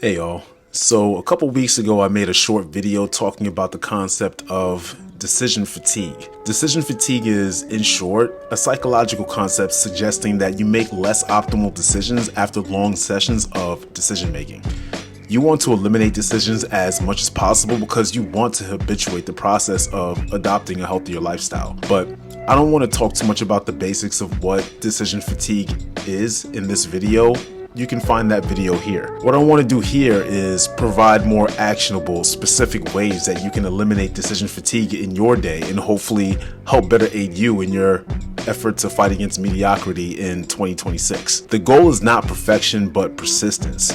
Hey y'all. So a couple weeks ago I made a short video talking about the concept of decision fatigue. Decision fatigue is, in short, a psychological concept suggesting that you make less optimal decisions after long sessions of decision making. You want to eliminate decisions as much as possible because you want to habituate the process of adopting a healthier lifestyle. But I don't want to talk too much about the basics of what decision fatigue is in this video. You can find that video here. What I want to do here is provide more actionable, specific ways that you can eliminate decision fatigue in your day and hopefully help better aid you in your effort to fight against mediocrity in 2026. The goal is not perfection, but persistence.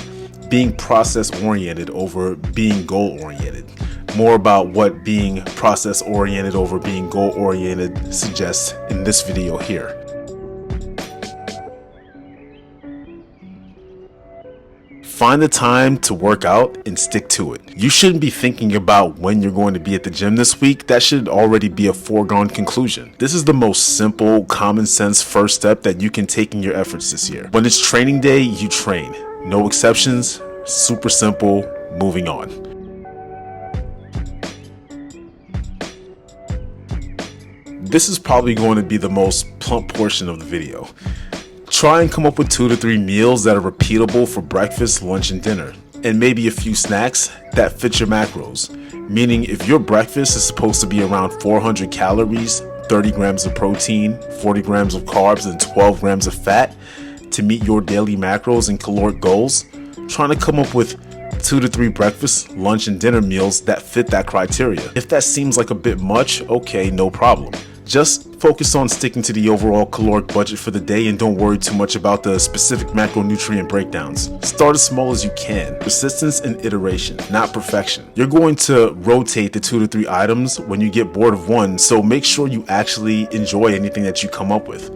Being process-oriented over being goal-oriented. More about what being process-oriented over being goal-oriented suggests in this video here. Find the time to work out and stick to it. You shouldn't be thinking about when you're going to be at the gym this week. That should already be a foregone conclusion. This is the most simple, common sense first step that you can take in your efforts this year. When it's training day, you train. No exceptions, super simple, moving on. This is probably going to be the most plump portion of the video. Try and come up with 2 to 3 meals that are repeatable for breakfast, lunch, and dinner, and maybe a few snacks that fit your macros. Meaning if your breakfast is supposed to be around 400 calories, 30 grams of protein, 40 grams of carbs, and 12 grams of fat to meet your daily macros and caloric goals, trying to come up with 2 to 3 breakfast, lunch, and dinner meals that fit that criteria. If that seems like a bit much, okay, no problem. Just focus on sticking to the overall caloric budget for the day and don't worry too much about the specific macronutrient breakdowns. Start as small as you can. Persistence and iteration, not perfection. You're going to rotate the 2 to 3 items when you get bored of one, so make sure you actually enjoy anything that you come up with.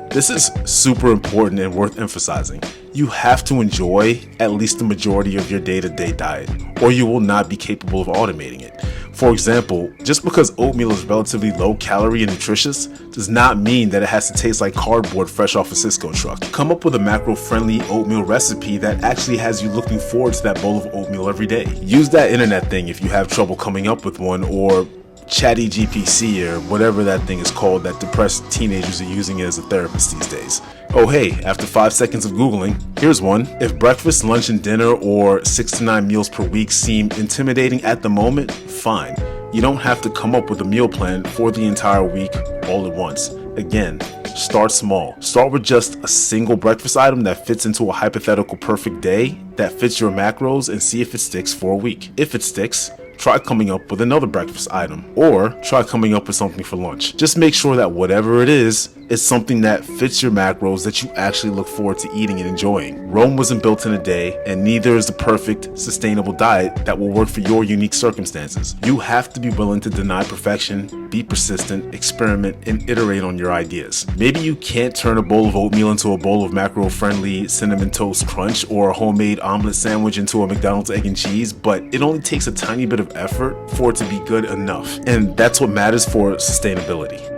This is super important and worth emphasizing. You have to enjoy at least the majority of your day-to-day diet, or you will not be capable of automating it. For example, just because oatmeal is relatively low calorie and nutritious does not mean that it has to taste like cardboard fresh off a Cisco truck. Come up with a macro-friendly oatmeal recipe that actually has you looking forward to that bowl of oatmeal every day. Use that internet thing if you have trouble coming up with one, or Chatty GPC or whatever that thing is called that depressed teenagers are using as a therapist these days. Oh hey, after 5 seconds of Googling, here's one. If breakfast, lunch, and dinner or 6 to 9 meals per week seem intimidating at the moment, fine. You don't have to come up with a meal plan for the entire week all at once. Again, start small. Start with just a single breakfast item that fits into a hypothetical perfect day that fits your macros and see if it sticks for a week. If it sticks, try coming up with another breakfast item, or try coming up with something for lunch. Just make sure that whatever it is something that fits your macros that you actually look forward to eating and enjoying. Rome wasn't built in a day, and neither is the perfect, sustainable diet that will work for your unique circumstances. You have to be willing to deny perfection, be persistent, experiment, and iterate on your ideas. Maybe you can't turn a bowl of oatmeal into a bowl of macro-friendly cinnamon toast crunch or a homemade omelet sandwich into a McDonald's egg and cheese, but it only takes a tiny bit of effort for it to be good enough. And that's what matters for sustainability.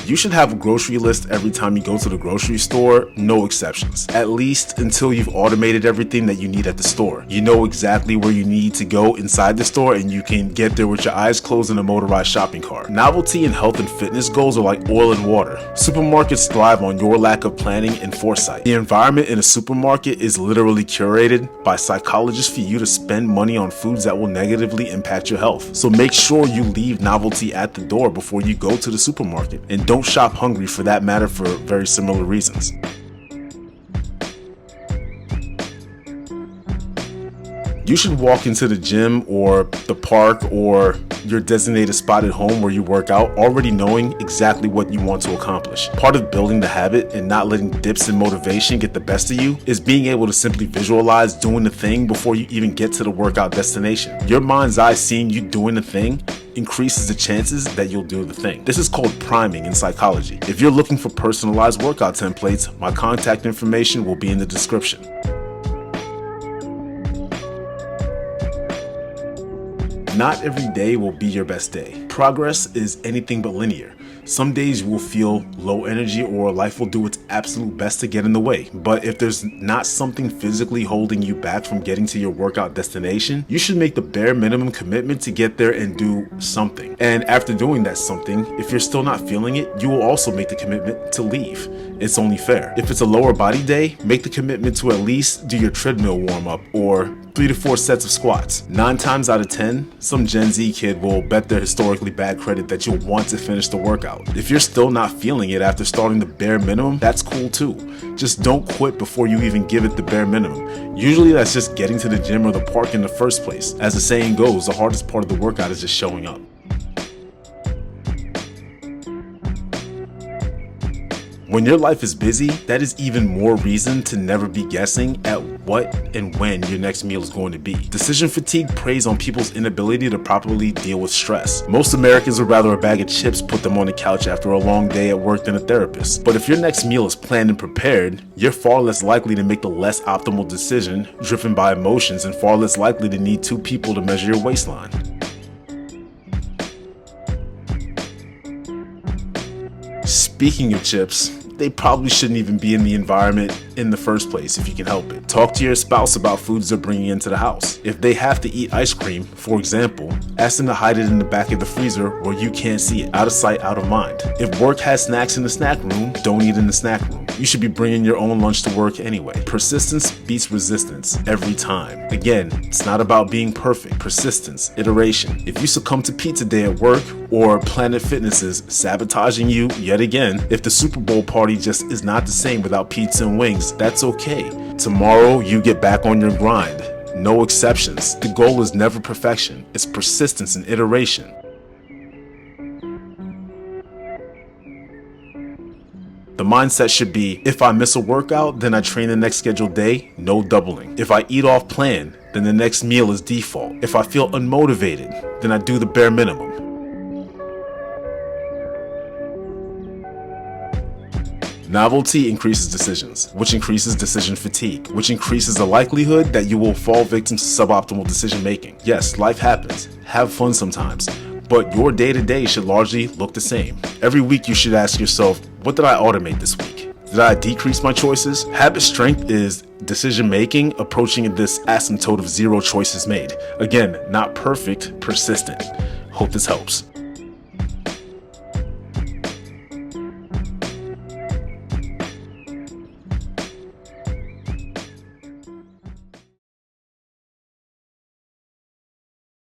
You should have a grocery list every time you go to the grocery store, no exceptions. At least until you've automated everything that you need at the store. You know exactly where you need to go inside the store and you can get there with your eyes closed in a motorized shopping cart. Novelty and health and fitness goals are like oil and water. Supermarkets thrive on your lack of planning and foresight. The environment in a supermarket is literally curated by psychologists for you to spend money on foods that will negatively impact your health. So make sure you leave novelty at the door before you go to the supermarket. And don't shop hungry for that matter for very similar reasons. You should walk into the gym or the park or your designated spot at home where you work out already knowing exactly what you want to accomplish. Part of building the habit and not letting dips in motivation get the best of you is being able to simply visualize doing the thing before you even get to the workout destination. Your mind's eye seeing you doing the thing increases the chances that you'll do the thing. This is called priming in psychology. If you're looking for personalized workout templates, my contact information will be in the description. Not every day will be your best day. Progress is anything but linear. Some days you will feel low energy or life will do its absolute best to get in the way. But if there's not something physically holding you back from getting to your workout destination, you should make the bare minimum commitment to get there and do something. And after doing that something, if you're still not feeling it, you will also make the commitment to leave. It's only fair. If it's a lower body day, make the commitment to at least do your treadmill warm up or 3 to 4 sets of squats. 9 times out of 10, some Gen Z kid will bet their historically bad credit that you'll want to finish the workout. If you're still not feeling it after starting the bare minimum, that's cool too. Just don't quit before you even give it the bare minimum. Usually that's just getting to the gym or the park in the first place. As the saying goes, the hardest part of the workout is just showing up. When your life is busy, that is even more reason to never be guessing at what and when your next meal is going to be. Decision fatigue preys on people's inability to properly deal with stress. Most Americans would rather a bag of chips put them on the couch after a long day at work than a therapist. But if your next meal is planned and prepared, you're far less likely to make the less optimal decision driven by emotions and far less likely to need 2 people to measure your waistline. Speaking of chips, they probably shouldn't even be in the environment in the first place if you can help it. Talk to your spouse about foods they're bringing into the house. If they have to eat ice cream, for example, ask them to hide it in the back of the freezer where you can't see it. Out of sight, out of mind. If work has snacks in the snack room, don't eat in the snack room. You should be bringing your own lunch to work anyway. Persistence beats resistance every time. Again, it's not about being perfect. Persistence, iteration. If you succumb to pizza day at work or Planet Fitness is sabotaging you yet again, if the Super Bowl party just is not the same without pizza and wings, that's okay. Tomorrow, you get back on your grind. No exceptions. The goal is never perfection. It's persistence and iteration. The mindset should be, if I miss a workout, then I train the next scheduled day, no doubling. If I eat off plan, then the next meal is default. If I feel unmotivated, then I do the bare minimum. Novelty increases decisions, which increases decision fatigue, which increases the likelihood that you will fall victim to suboptimal decision making. Yes, life happens. Have fun sometimes. But your day-to-day should largely look the same. Every week you should ask yourself, what did I automate this week? Did I decrease my choices? Habit strength is decision-making approaching this asymptote of 0 choices made. Again, not perfect, persistent. Hope this helps.